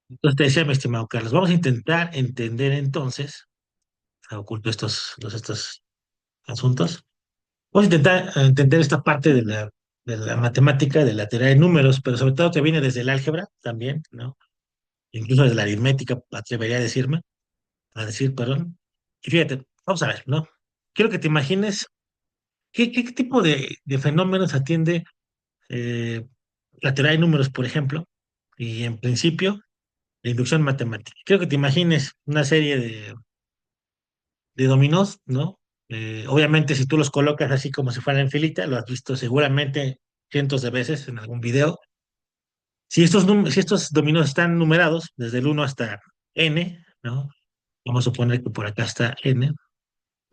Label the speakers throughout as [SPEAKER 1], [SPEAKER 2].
[SPEAKER 1] Entonces te decía, mi estimado Carlos, vamos a intentar entender entonces, oculto estos asuntos, vamos a intentar entender esta parte de la matemática, de la teoría de números, pero sobre todo que viene desde el álgebra también, ¿no? Incluso desde la aritmética, atrevería a decir, perdón. Y fíjate, vamos a ver, ¿no? Quiero que te imagines qué tipo de fenómenos atiende eh, la teoría de números, por ejemplo, y en principio, la inducción matemática. Quiero que te imagines una serie de dominós, ¿no? Obviamente, si tú los colocas así como si fueran en filita, lo has visto seguramente cientos de veces en algún video. Si estos dominós están numerados desde el uno hasta n, ¿no? Vamos a suponer que por acá está n,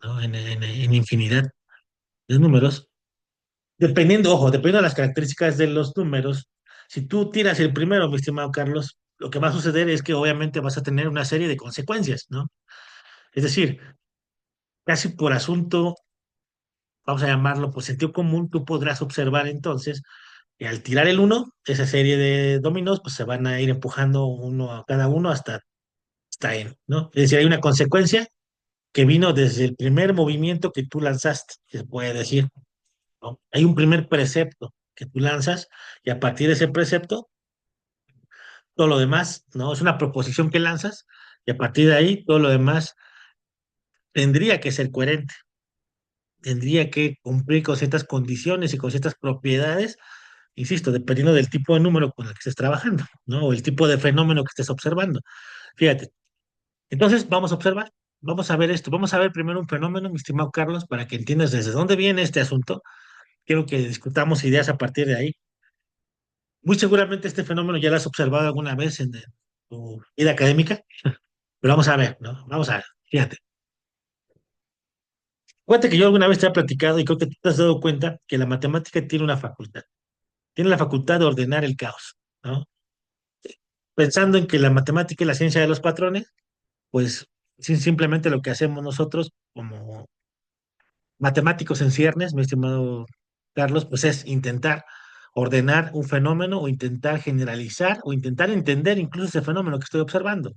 [SPEAKER 1] ¿no? En infinidad de números. Dependiendo, ojo, dependiendo de las características de los números, si tú tiras el primero, mi estimado Carlos, lo que va a suceder es que obviamente vas a tener una serie de consecuencias, ¿no? Es decir, casi por asunto, vamos a llamarlo por sentido común, tú podrás observar entonces que al tirar el uno, esa serie de dominos, pues se van a ir empujando uno a cada uno hasta N, ¿no? Es decir, hay una consecuencia que vino desde el primer movimiento que tú lanzaste, que se puede decir, ¿no? Hay un primer precepto que tú lanzas y a partir de ese precepto, todo lo demás, ¿no? Es una proposición que lanzas y a partir de ahí, todo lo demás tendría que ser coherente, tendría que cumplir con ciertas condiciones y con ciertas propiedades, insisto, dependiendo del tipo de número con el que estés trabajando, ¿no? O el tipo de fenómeno que estés observando. Fíjate, entonces vamos a observar, vamos a ver esto, vamos a ver primero un fenómeno, mi estimado Carlos, para que entiendas desde dónde viene este asunto. Quiero que discutamos ideas a partir de ahí. Muy seguramente este fenómeno ya lo has observado alguna vez en tu vida académica, pero vamos a ver, ¿no? Vamos a ver, fíjate. Cuenta que yo alguna vez te he platicado y creo que tú te has dado cuenta que la matemática tiene una facultad, tiene la facultad de ordenar el caos, ¿no? Pensando en que la matemática es la ciencia de los patrones, pues simplemente lo que hacemos nosotros como matemáticos en ciernes, mi estimado Carlos, pues es intentar ordenar un fenómeno o intentar generalizar o intentar entender incluso ese fenómeno que estoy observando,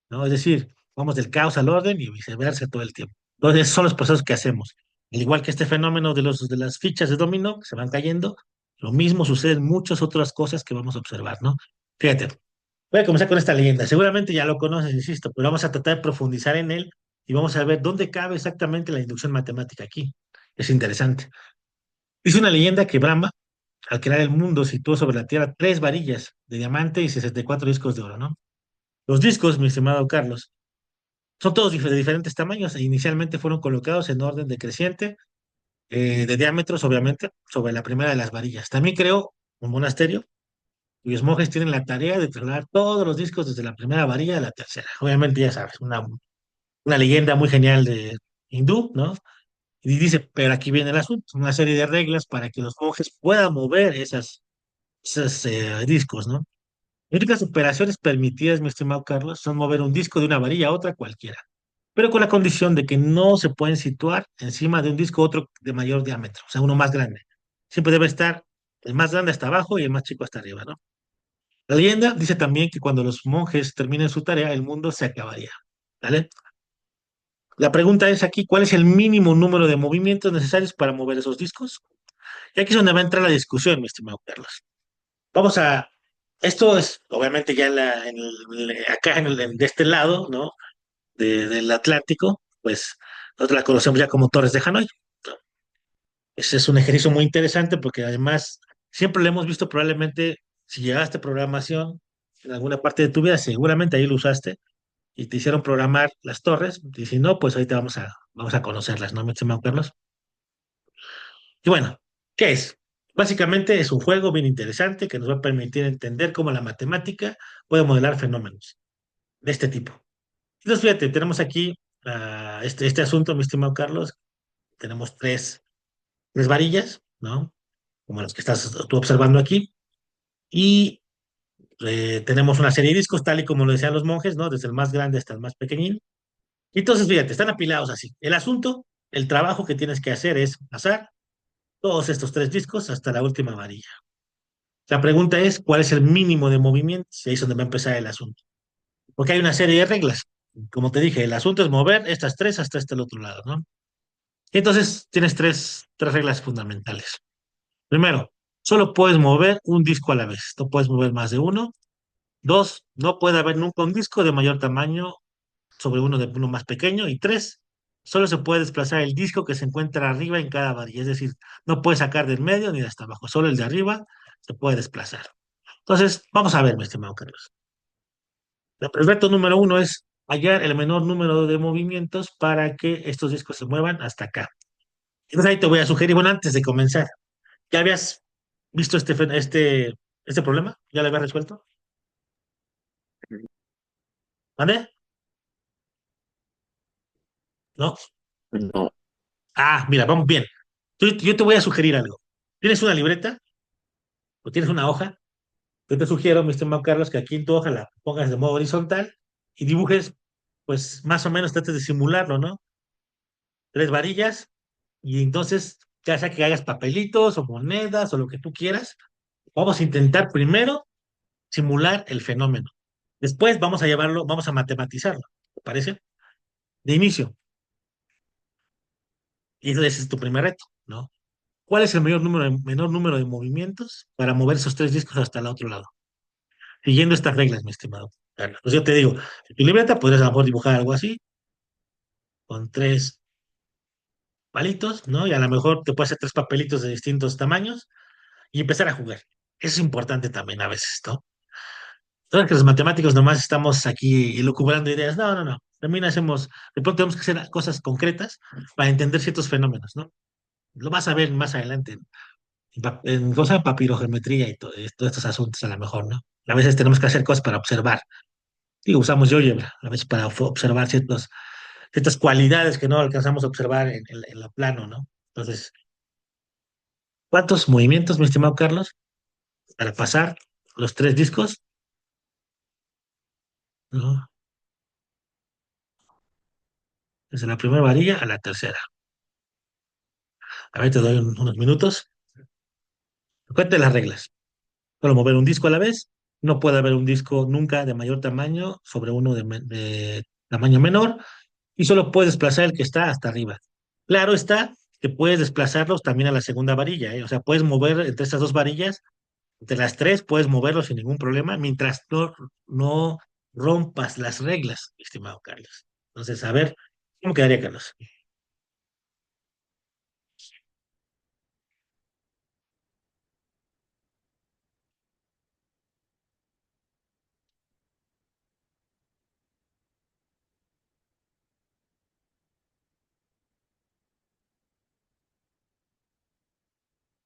[SPEAKER 1] ¿no? Es decir, vamos del caos al orden y viceversa todo el tiempo. Entonces, esos son los procesos que hacemos. Al igual que este fenómeno de las fichas de dominó que se van cayendo, lo mismo sucede en muchas otras cosas que vamos a observar, ¿no? Fíjate, voy a comenzar con esta leyenda. Seguramente ya lo conoces, insisto, pero vamos a tratar de profundizar en él y vamos a ver dónde cabe exactamente la inducción matemática aquí. Es interesante. Dice una leyenda que Brahma, al crear el mundo, situó sobre la Tierra tres varillas de diamante y 64 discos de oro, ¿no? Los discos, mi estimado Carlos, son todos de diferentes tamaños e inicialmente fueron colocados en orden decreciente, de diámetros, obviamente, sobre la primera de las varillas. También creó un monasterio cuyos monjes tienen la tarea de trasladar todos los discos desde la primera varilla a la tercera. Obviamente, ya sabes, una leyenda muy genial de hindú, ¿no? Y dice, pero aquí viene el asunto, una serie de reglas para que los monjes puedan mover esos discos, ¿no? Las únicas operaciones permitidas, mi estimado Carlos, son mover un disco de una varilla a otra cualquiera, pero con la condición de que no se pueden situar encima de un disco otro de mayor diámetro, o sea, uno más grande. Siempre debe estar el más grande hasta abajo y el más chico hasta arriba, ¿no? La leyenda dice también que cuando los monjes terminen su tarea, el mundo se acabaría. ¿Vale? La pregunta es aquí, ¿cuál es el mínimo número de movimientos necesarios para mover esos discos? Y aquí es donde va a entrar la discusión, mi estimado Carlos. Vamos a, esto es obviamente ya acá de este lado, ¿no? Del Atlántico, pues nosotros la conocemos ya como Torres de Hanoi, ¿no? Ese es un ejercicio muy interesante porque además siempre lo hemos visto probablemente, si llegaste a programación en alguna parte de tu vida, seguramente ahí lo usaste y te hicieron programar las torres, y si no, pues ahorita vamos a conocerlas, ¿no, mi estimado Carlos? Y bueno, ¿qué es? Básicamente es un juego bien interesante que nos va a permitir entender cómo la matemática puede modelar fenómenos de este tipo. Entonces, fíjate, tenemos aquí este asunto, mi estimado Carlos. Tenemos tres varillas, ¿no? Como las que estás tú observando aquí. Y tenemos una serie de discos, tal y como lo decían los monjes, ¿no? Desde el más grande hasta el más pequeñín. Y entonces, fíjate, están apilados así. El asunto, el trabajo que tienes que hacer es pasar todos estos tres discos hasta la última varilla. La pregunta es, ¿cuál es el mínimo de movimientos? Y ahí es donde va a empezar el asunto. Porque hay una serie de reglas. Como te dije, el asunto es mover estas tres hasta este otro lado, ¿no? Y entonces tienes tres reglas fundamentales. Primero, solo puedes mover un disco a la vez. No puedes mover más de uno. Dos, no puede haber nunca un disco de mayor tamaño sobre uno de uno más pequeño. Y tres, solo se puede desplazar el disco que se encuentra arriba en cada varilla. Es decir, no puedes sacar del medio ni de hasta abajo. Solo el de arriba se puede desplazar. Entonces, vamos a ver, mi estimado Carlos. El reto número uno es hallar el menor número de movimientos para que estos discos se muevan hasta acá. Entonces ahí te voy a sugerir, bueno, antes de comenzar, ¿ya habías visto este problema? ¿Ya lo habías resuelto? ¿Vale? ¿No?
[SPEAKER 2] No,
[SPEAKER 1] Ah, mira, vamos bien. Yo te voy a sugerir algo. ¿Tienes una libreta o tienes una hoja? Yo te sugiero, mi estimado Carlos, que aquí en tu hoja la pongas de modo horizontal y dibujes, pues más o menos trates de simularlo, ¿no? Tres varillas y entonces, ya sea que hagas papelitos o monedas o lo que tú quieras, vamos a intentar primero simular el fenómeno. Después vamos a llevarlo, vamos a matematizarlo, ¿te parece? De inicio. Y ese es tu primer reto, ¿no? ¿Cuál es el menor número de movimientos para mover esos tres discos hasta el otro lado? Siguiendo estas reglas, mi estimado Carlos. Pues yo te digo, en tu libreta podrías a lo mejor dibujar algo así, con tres palitos, ¿no? Y a lo mejor te puedes hacer tres papelitos de distintos tamaños y empezar a jugar. Eso es importante también a veces, ¿no? Sabes que los matemáticos nomás estamos aquí elucubrando ideas. No, no, no. También hacemos, de pronto tenemos que hacer cosas concretas para entender ciertos fenómenos, ¿no? Lo vas a ver más adelante en cosas de papirogeometría y todos estos asuntos a lo mejor, ¿no? A veces tenemos que hacer cosas para observar. Digo, usamos GeoGebra, a veces para observar ciertas cualidades que no alcanzamos a observar en la plano, ¿no? Entonces, ¿cuántos movimientos, mi estimado Carlos, para pasar los tres discos, ¿no? Desde la primera varilla a la tercera. A ver, te doy unos minutos. Cuente las reglas. Solo mover un disco a la vez. No puede haber un disco nunca de mayor tamaño sobre uno de tamaño menor. Y solo puedes desplazar el que está hasta arriba. Claro está que puedes desplazarlos también a la segunda varilla, ¿eh? O sea, puedes mover entre estas dos varillas, entre las tres, puedes moverlos sin ningún problema, mientras no rompas las reglas, mi estimado Carlos. Entonces, a ver, ¿cómo quedaría, Carlos?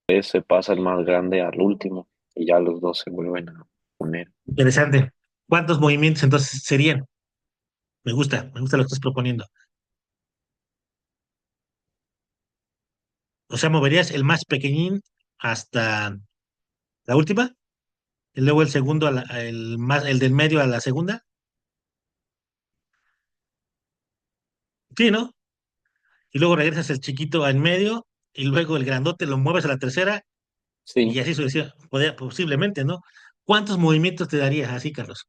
[SPEAKER 2] ese pasa el más grande al último y ya los dos se vuelven a poner.
[SPEAKER 1] Interesante. ¿Cuántos movimientos entonces serían? Me gusta lo que estás proponiendo. O sea, moverías el más pequeñín hasta la última, y luego el segundo, el del medio a la segunda. Sí, ¿no? Y luego regresas el chiquito al medio, y luego el grandote lo mueves a la tercera, y
[SPEAKER 2] Sí,
[SPEAKER 1] así posiblemente, ¿no? ¿Cuántos movimientos te darías así, Carlos?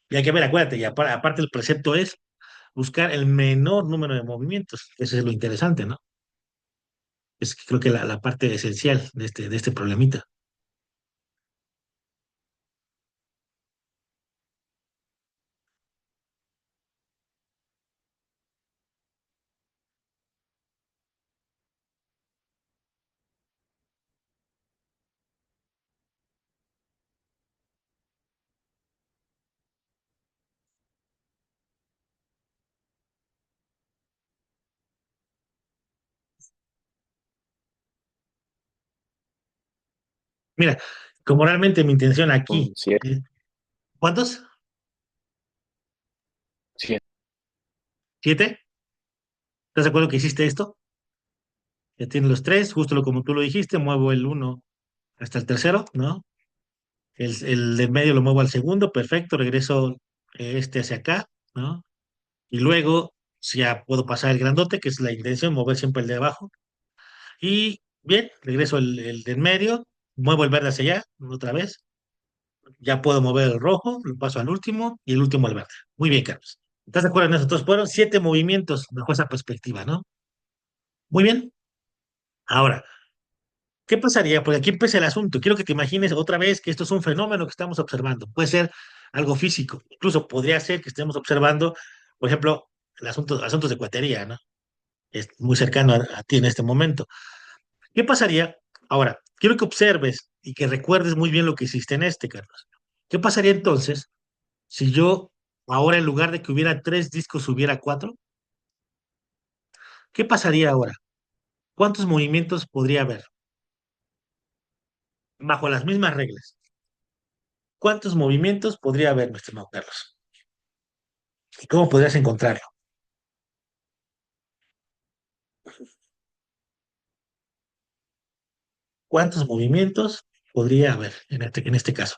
[SPEAKER 1] Y hay que ver, acuérdate, y aparte el precepto es buscar el menor número de movimientos. Eso es lo interesante, ¿no? Es creo que la parte esencial de este problemita. Mira, como realmente mi intención aquí,
[SPEAKER 2] son siete,
[SPEAKER 1] ¿eh? ¿Cuántos?
[SPEAKER 2] siete.
[SPEAKER 1] ¿Siete? ¿Estás de acuerdo que hiciste esto? Ya tienes los tres, justo como tú lo dijiste, muevo el uno hasta el tercero, ¿no? el del medio lo muevo al segundo, perfecto, regreso este hacia acá, ¿no? Y luego ya puedo pasar el grandote, que es la intención, mover siempre el de abajo. Y bien, regreso el del medio, muevo el verde hacia allá, otra vez. Ya puedo mover el rojo, lo paso al último y el último al verde. Muy bien, Carlos. ¿Estás de acuerdo en eso? Entonces fueron 7 movimientos bajo esa perspectiva, ¿no? Muy bien. Ahora, ¿qué pasaría? Porque aquí empieza el asunto. Quiero que te imagines otra vez que esto es un fenómeno que estamos observando. Puede ser algo físico. Incluso podría ser que estemos observando, por ejemplo, asuntos de cuatería, ¿no? Es muy cercano a ti en este momento. ¿Qué pasaría? Ahora, quiero que observes y que recuerdes muy bien lo que hiciste en este, Carlos. ¿Qué pasaría entonces si yo ahora en lugar de que hubiera 3 discos hubiera 4? ¿Qué pasaría ahora? ¿Cuántos movimientos podría haber bajo las mismas reglas? ¿Cuántos movimientos podría haber, mi estimado Carlos? ¿Y cómo podrías encontrarlo? ¿Cuántos movimientos podría haber en este caso?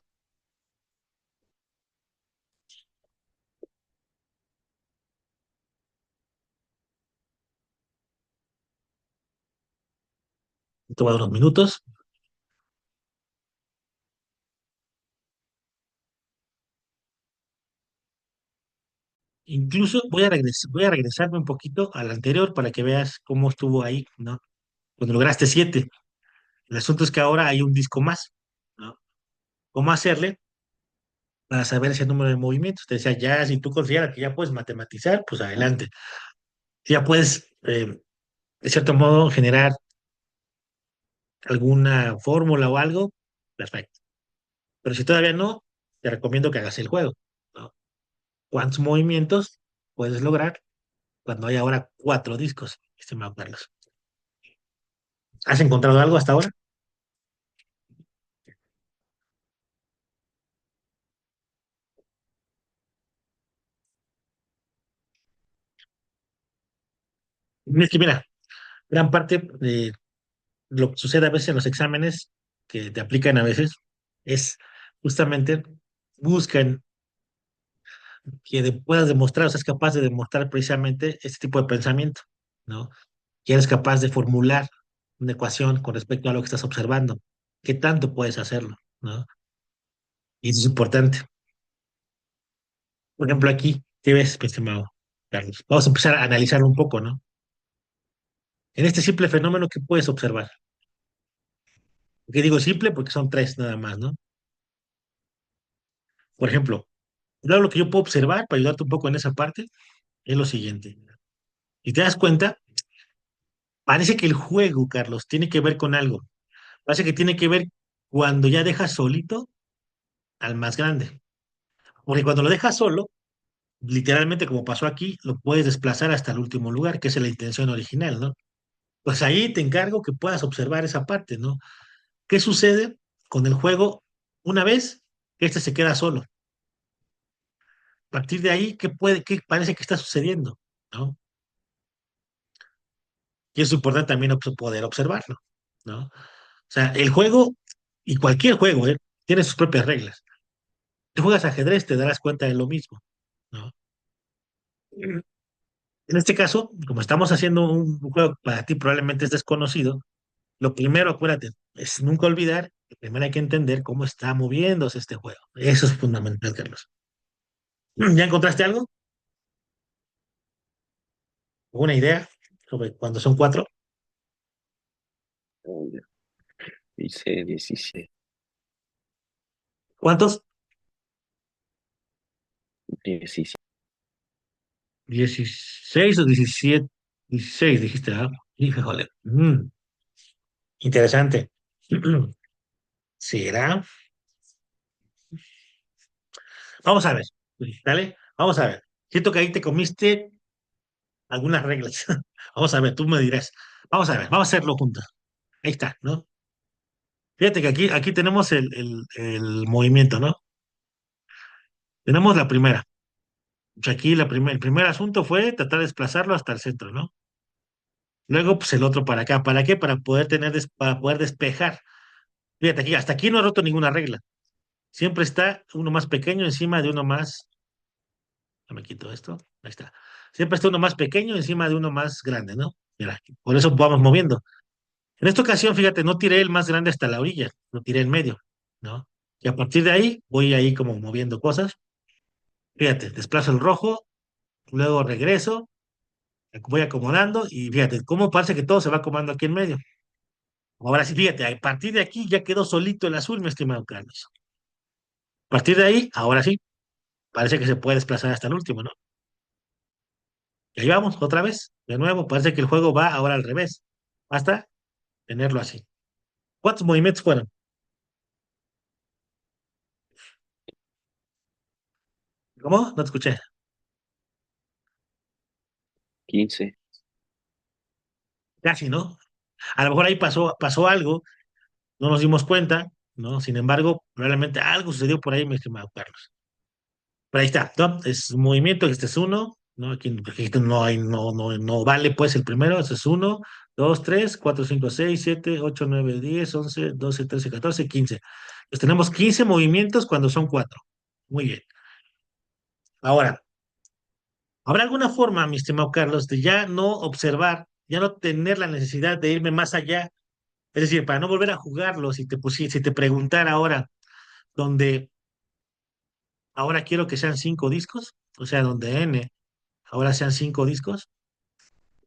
[SPEAKER 1] Te voy a dar unos minutos. Incluso voy a regresarme un poquito al anterior para que veas cómo estuvo ahí, ¿no? Cuando lograste 7. El asunto es que ahora hay un disco más, ¿no? ¿Cómo hacerle para saber ese número de movimientos? Te decía, ya si tú consideras que ya puedes matematizar, pues adelante. Ya puedes, de cierto modo, generar alguna fórmula o algo, perfecto. Pero si todavía no, te recomiendo que hagas el juego, ¿no? ¿Cuántos movimientos puedes lograr cuando hay ahora 4 discos, estimado Carlos? ¿Has encontrado algo hasta ahora? Es que mira, gran parte de lo que sucede a veces en los exámenes que te aplican a veces es justamente buscan que puedas demostrar, o seas capaz de demostrar precisamente este tipo de pensamiento, ¿no? Que eres capaz de formular una ecuación con respecto a lo que estás observando. ¿Qué tanto puedes hacerlo? ¿No? Y eso es importante. Por ejemplo, aquí, ¿qué ves, mi estimado Carlos? Vamos a empezar a analizarlo un poco, ¿no? En este simple fenómeno, ¿qué puedes observar? ¿Por qué digo simple? Porque son 3 nada más, ¿no? Por ejemplo, claro, lo que yo puedo observar para ayudarte un poco en esa parte es lo siguiente. Y te das cuenta, parece que el juego, Carlos, tiene que ver con algo. Parece que tiene que ver cuando ya dejas solito al más grande. Porque cuando lo dejas solo, literalmente como pasó aquí, lo puedes desplazar hasta el último lugar, que es la intención original, ¿no? Pues ahí te encargo que puedas observar esa parte, ¿no? ¿Qué sucede con el juego una vez que este se queda solo? A partir de ahí, ¿qué parece que está sucediendo? ¿No? Y es importante también poder observarlo, ¿no? O sea, el juego, y cualquier juego, tiene sus propias reglas. Tú juegas ajedrez, te darás cuenta de lo mismo, ¿no? En este caso, como estamos haciendo un juego que para ti probablemente es desconocido, lo primero, acuérdate, es nunca olvidar que primero hay que entender cómo está moviéndose este juego. Eso es fundamental, Carlos. ¿Ya encontraste algo? ¿Alguna idea sobre cuando son 4?
[SPEAKER 2] Dice 17,
[SPEAKER 1] ¿Cuántos?
[SPEAKER 2] 17.
[SPEAKER 1] 16 o 17. 16 dijiste, ¿ah? Híjole. Interesante. ¿Será? Vamos a ver. ¿Dale? Vamos a ver. Siento que ahí te comiste algunas reglas. Vamos a ver, tú me dirás. Vamos a ver, vamos a hacerlo juntos. Ahí está, ¿no? Fíjate que aquí tenemos el movimiento, ¿no? Tenemos la primera. O sea, aquí el primer asunto fue tratar de desplazarlo hasta el centro, ¿no? Luego, pues el otro para acá. ¿Para qué? Para poder para poder despejar. Fíjate aquí, hasta aquí no he roto ninguna regla. Siempre está uno más pequeño encima de uno más, no me quito esto, ahí está. Siempre está uno más pequeño encima de uno más grande, ¿no? Mira, por eso vamos moviendo. En esta ocasión, fíjate, no tiré el más grande hasta la orilla, lo tiré en medio, ¿no? Y a partir de ahí voy ahí como moviendo cosas. Fíjate, desplazo el rojo, luego regreso, voy acomodando y fíjate, cómo parece que todo se va acomodando aquí en medio. Ahora sí, fíjate, a partir de aquí ya quedó solito el azul, mi estimado Carlos. A partir de ahí, ahora sí, parece que se puede desplazar hasta el último, ¿no? Y ahí vamos, otra vez, de nuevo, parece que el juego va ahora al revés, hasta tenerlo así. ¿Cuántos movimientos fueron? ¿Cómo? No te escuché.
[SPEAKER 2] 15.
[SPEAKER 1] Casi, ¿no? A lo mejor ahí pasó algo, no nos dimos cuenta, ¿no? Sin embargo, probablemente algo sucedió por ahí, mi estimado Carlos. Pero ahí está, ¿no? Es un movimiento, este es uno, ¿no? Aquí este no hay, no vale pues el primero, este es uno, dos, tres, cuatro, cinco, seis, siete, ocho, nueve, 10, 11, 12, 13, 14, 15. Pues tenemos 15 movimientos cuando son cuatro. Muy bien. Ahora, ¿habrá alguna forma, mi estimado Carlos, de ya no observar, ya no tener la necesidad de irme más allá? Es decir, para no volver a jugarlo, si te preguntara ahora, donde ahora quiero que sean cinco discos, o sea, donde N ahora sean cinco discos,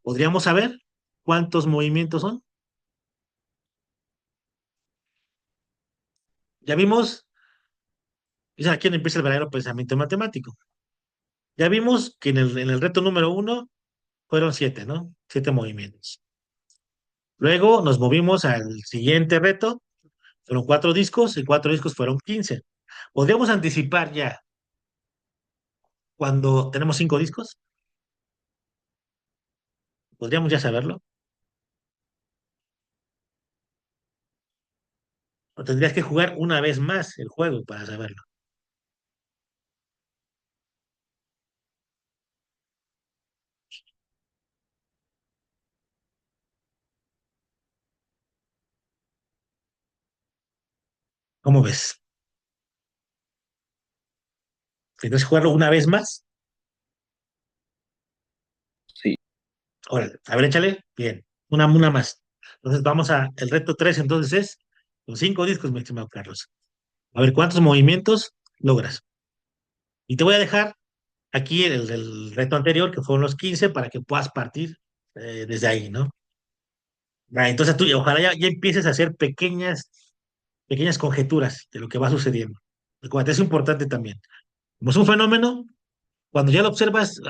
[SPEAKER 1] ¿podríamos saber cuántos movimientos son? Ya vimos, es aquí donde empieza el verdadero pensamiento matemático. Ya vimos que en el reto número uno fueron siete, ¿no? Siete movimientos. Luego nos movimos al siguiente reto, fueron cuatro discos, y cuatro discos fueron 15. ¿Podríamos anticipar ya cuando tenemos cinco discos? ¿Podríamos ya saberlo? ¿O tendrías que jugar una vez más el juego para saberlo? ¿Cómo ves? ¿Tendrías que jugarlo una vez más?
[SPEAKER 2] Sí,
[SPEAKER 1] Órale, a ver, échale. Bien, una más. Entonces vamos a, el reto 3 entonces es con cinco discos, mi estimado Carlos. A ver cuántos movimientos logras. Y te voy a dejar aquí el reto anterior, que fueron los 15 para que puedas partir desde ahí, ¿no? Entonces tú, ojalá ya empieces a hacer pequeñas conjeturas de lo que va sucediendo. Recuerda, es importante también. Como es un fenómeno, cuando ya lo observas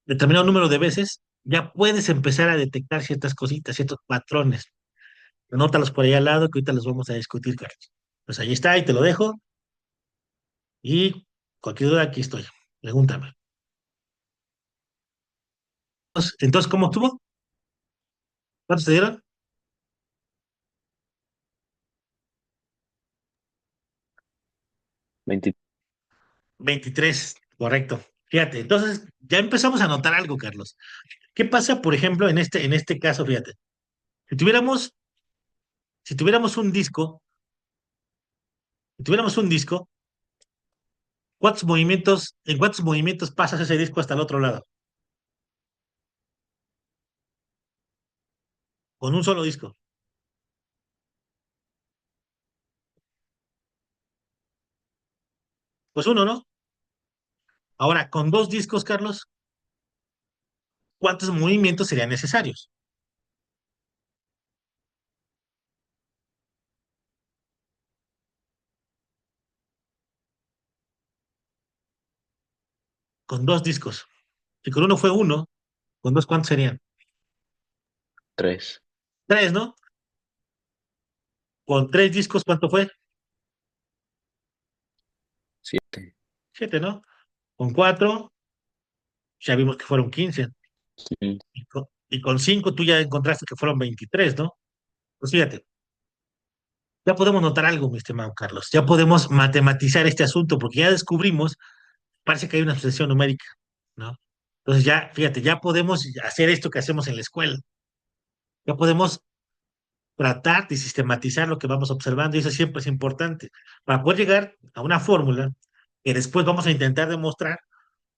[SPEAKER 1] determinado número de veces, ya puedes empezar a detectar ciertas cositas, ciertos patrones. Anótalos por ahí al lado que ahorita los vamos a discutir, Carlos. Pues ahí está, y te lo dejo. Y cualquier duda, aquí estoy. Pregúntame. Entonces, ¿cómo estuvo? ¿Cuántos te dieron?
[SPEAKER 2] 20.
[SPEAKER 1] 23, correcto. Fíjate, entonces ya empezamos a notar algo, Carlos. ¿Qué pasa, por ejemplo, en este caso, fíjate? Si tuviéramos, si tuviéramos un disco, si tuviéramos un disco, en cuántos movimientos pasas ese disco hasta el otro lado? Con un solo disco. Pues uno, ¿no? Ahora, con dos discos, Carlos, ¿cuántos movimientos serían necesarios? Con dos discos. Si con uno fue uno, con dos, ¿cuántos serían?
[SPEAKER 2] 3.
[SPEAKER 1] Tres, ¿no? Con tres discos, ¿cuánto fue?
[SPEAKER 2] 7.
[SPEAKER 1] Siete, ¿no? Con cuatro, ya vimos que fueron 15. Y con cinco, tú ya encontraste que fueron 23, ¿no? Pues fíjate, ya podemos notar algo, mi estimado Carlos. Ya podemos matematizar este asunto, porque ya descubrimos, parece que hay una sucesión numérica, ¿no? Entonces ya, fíjate, ya podemos hacer esto que hacemos en la escuela. Ya podemos tratar de sistematizar lo que vamos observando y eso siempre es importante para poder llegar a una fórmula que después vamos a intentar demostrar.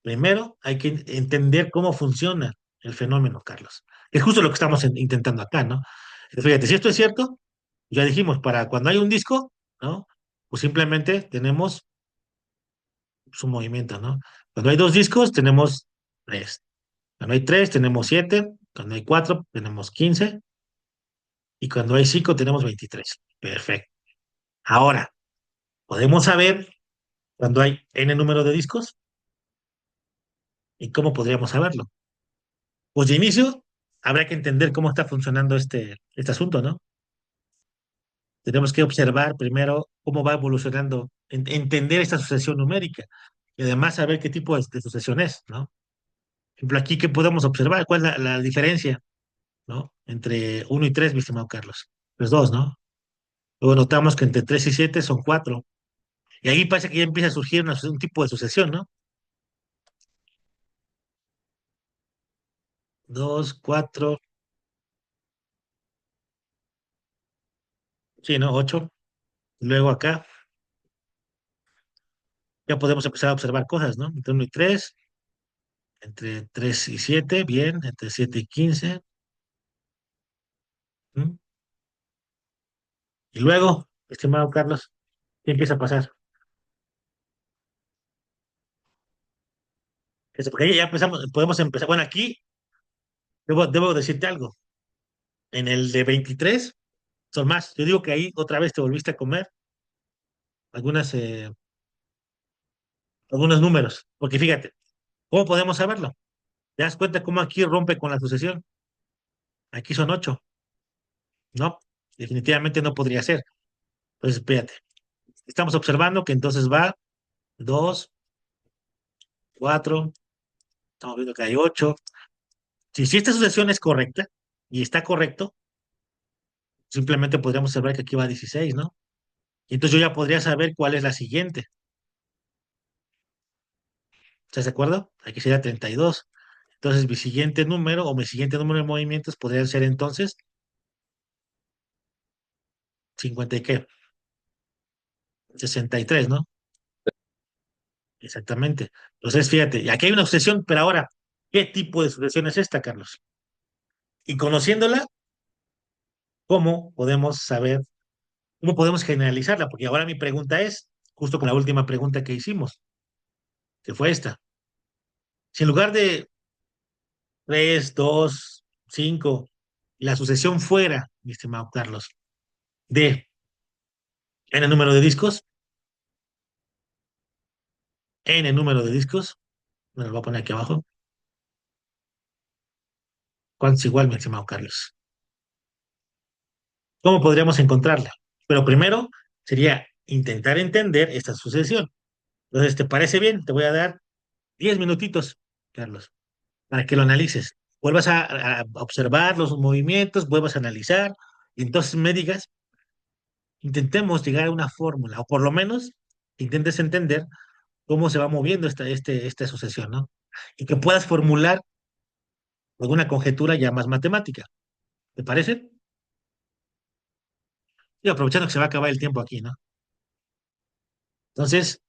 [SPEAKER 1] Primero hay que entender cómo funciona el fenómeno, Carlos. Es justo lo que estamos intentando acá, ¿no? Fíjate, si esto es cierto, ya dijimos, para cuando hay un disco, ¿no? Pues simplemente tenemos su movimiento, ¿no? Cuando hay dos discos, tenemos tres. Cuando hay tres, tenemos siete. Cuando hay cuatro, tenemos 15. Y cuando hay cinco, tenemos 23. Perfecto. Ahora, podemos saber cuando hay n número de discos y cómo podríamos saberlo. Pues de inicio, habrá que entender cómo está funcionando este asunto, ¿no? Tenemos que observar primero cómo va evolucionando, entender esta sucesión numérica y además saber qué tipo de sucesión es, ¿no? Por ejemplo, aquí, ¿qué podemos observar? ¿Cuál es la diferencia, ¿no? Entre uno y 3, mi estimado Carlos. Pues 2, ¿no? Luego notamos que entre 3 y 7 son 4. Y ahí parece que ya empieza a surgir un tipo de sucesión, ¿no? 2, 4, sí, ¿no? 8. Luego acá ya podemos empezar a observar cosas, ¿no? Entre uno y 3, entre 3 y 7, bien, entre 7 y 15. ¿Mm? Y luego, estimado Carlos, ¿qué empieza a pasar? Porque ahí ya empezamos, podemos empezar. Bueno, aquí debo decirte algo. En el de 23 son más. Yo digo que ahí otra vez te volviste a comer algunas, algunos números. Porque fíjate, ¿cómo podemos saberlo? ¿Te das cuenta cómo aquí rompe con la sucesión? Aquí son 8, ¿no? Definitivamente no podría ser. Entonces, espérate. Estamos observando que entonces va 2, 4, estamos viendo que hay 8. Si esta sucesión es correcta y está correcto, simplemente podríamos observar que aquí va 16, ¿no? Y entonces yo ya podría saber cuál es la siguiente. ¿Estás de acuerdo? Aquí sería 32. Entonces, mi siguiente número o mi siguiente número de movimientos podría ser entonces 50 y qué, 63, ¿no? Exactamente. Entonces, fíjate, y aquí hay una sucesión, pero ahora, ¿qué tipo de sucesión es esta, Carlos? Y conociéndola, ¿cómo podemos saber, cómo podemos generalizarla? Porque ahora mi pregunta es, justo con la última pregunta que hicimos, que fue esta. Si en lugar de 3, 2, 5, la sucesión fuera, mi estimado Carlos, de n número de discos, n número de discos, me lo voy a poner aquí abajo, ¿cuánto es igual, mi estimado Carlos? ¿Cómo podríamos encontrarla? Pero primero sería intentar entender esta sucesión. Entonces, ¿te parece bien? Te voy a dar 10 minutitos, Carlos, para que lo analices. Vuelvas a observar los movimientos, vuelvas a analizar, y entonces me digas, intentemos llegar a una fórmula, o por lo menos intentes entender cómo se va moviendo esta sucesión, ¿no? Y que puedas formular alguna conjetura ya más matemática. ¿Te parece? Y aprovechando que se va a acabar el tiempo aquí, ¿no? Entonces,